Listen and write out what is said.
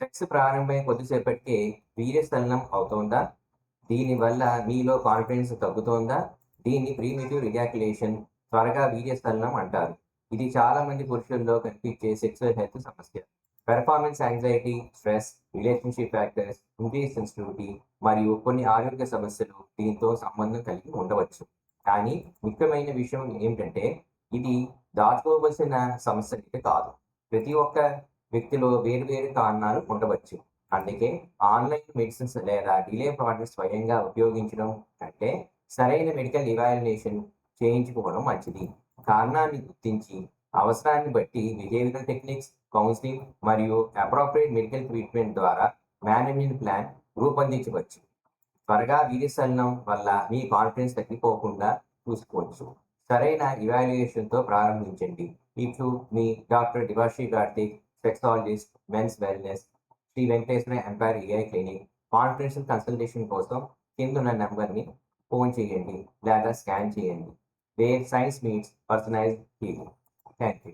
Sex ప్రారంభమై కొద్దిసేపటికే వీర్యస్ఖలనం అవుతోందా? దీనివల్ల మీలో కాన్ఫిడెన్స్ తగ్గుతోందా? దీన్ని ప్రీమెచ్యూర్ ఎజాక్యులేషన్, త్వరగా వీర్యస్ఖలనం అంటారు. ఇది చాలా మంది పురుషుల్లో కనిపించే సెక్సువల్ హెల్త్ సమస్య. Performance anxiety, stress, relationship factors, increased sensitivity మరియు కొన్ని ఆరోగ్య సమస్యలు దీంతో సంబంధం కలిగి ఉండవచ్చు. కానీ ముఖ్యమైన విషయం ఏమిటంటే, ఇది దాచుకోవలసిన సమస్య అయితే కాదు. ప్రతి ఒక్క వ్యక్తిలో వేరు కారణాలు ఉండవచ్చు. అందుకే ఆన్‌లైన్ మెడిసిన్స్ లేదా డిలే ప్రొవైడర్స్ స్వయంగా ఉపయోగించడం కంటే సరైన మెడికల్ ఇవాల్యుయేషన్ చేయించుకోవడం మంచిది. కారణాన్ని గుర్తించి, అవసరాన్ని బట్టి బిహేవియరల్ టెక్నిక్స్, కౌన్సెలింగ్ మరియు అప్రోప్రియేట్ మెడికల్ ట్రీట్మెంట్ ద్వారా మేనేజ్‌మెంట్ ప్లాన్ రూపొందించవచ్చు. త్వరగా వీర్యస్ఖలనం వల్ల మీ కాన్ఫిడెన్స్ తగ్గిపోకుండా చూసుకోవచ్చు. సరైన ఇవాల్యుయేషన్‌తో ప్రారంభించండి. ఇప్పుడు మీ doctor Divashi Karthik, sexologist, men's wellness, Sri Venkateswara empire AI clinic. Confidential consultation కోసం కిందున్న నంబర్‌ని ఫోన్ చేయండి లేదా స్కాన్ చేయండి. Where science meets personalised healing. Thank you.